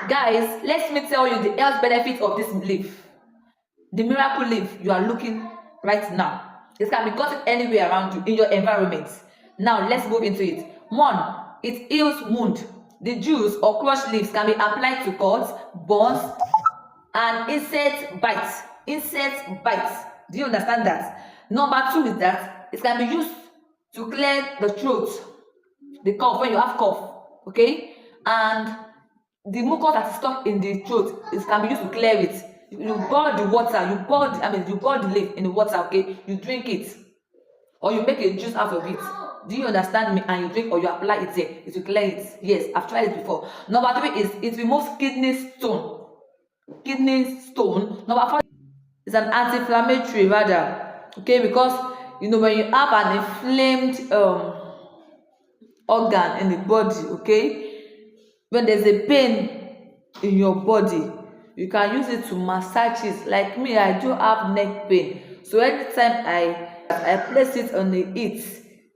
Guys, let me tell you the health benefits of this leaf. The miracle leaf you are looking right now. It can be gotten anywhere around you in your environment. Now let's move into it. One, it heals wound. The juice or crushed leaves can be applied to cuts, burns, and insect bites. Insect bites. Do you understand that? Number two is that it can be used to clear the throat, the cough when you have cough. Okay, and the mucus that is stuck in the throat, it can be used to clear it. You boil the water, you boil the leaf in the water. Okay, you drink it, or you make a juice out of it. Do you understand me? And you drink or you apply it there, it will clear it. Yes, I've tried it before. Number three is it removes kidney stone. Kidney stone. Number four is an anti-inflammatory rather. Okay, because when you have an inflamed organ in the body, okay, when there's a pain in your body, you can use it to massage it. Like me, I do have neck pain, so anytime I place it on the heat,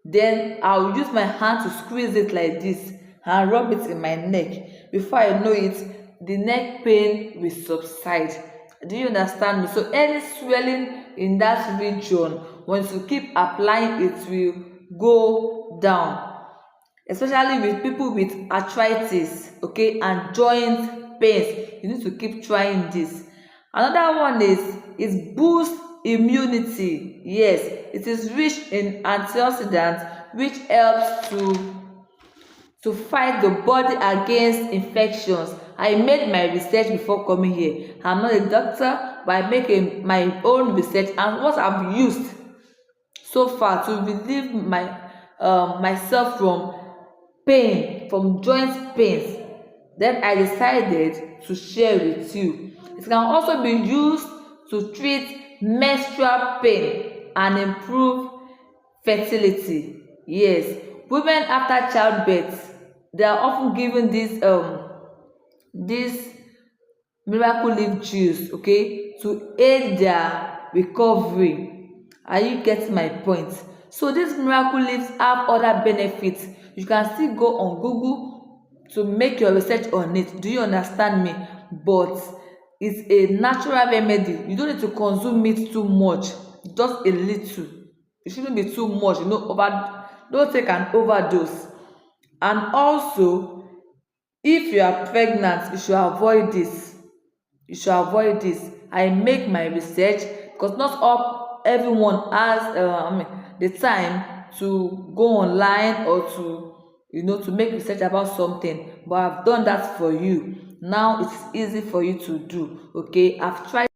then I'll use my hand to squeeze it like this and rub it in my neck. Before I know it, the neck pain will subside. Do you understand me? So any swelling in that region, once you keep applying, it will go down, especially with people with arthritis, okay, and joint pains. You need to keep trying this. Another one is boost immunity. Yes, it is rich in antioxidants, which helps to fight the body against infections. I made my research before coming here. I'm not a doctor, but I make my own research, and what I've used so far to relieve myself from pain, from joint pains, then I decided to share with you. It can also be used to treat menstrual pain and improve fertility. Yes, women after childbirth, they are often given this miracle leaf juice, okay, to aid their recovery. Are you getting my point? So these miracle leaves have other benefits. You can still go on Google to make your research on it. Do you understand me? But it's a natural remedy. You don't need to consume it too much, just a little. It shouldn't be too much, don't take an overdose. And also, if you are pregnant, you should avoid this. I make my research, because not everyone has the time to go online or to make research about something, but I've done that for you. Now it's easy for you to do. Okay, I've tried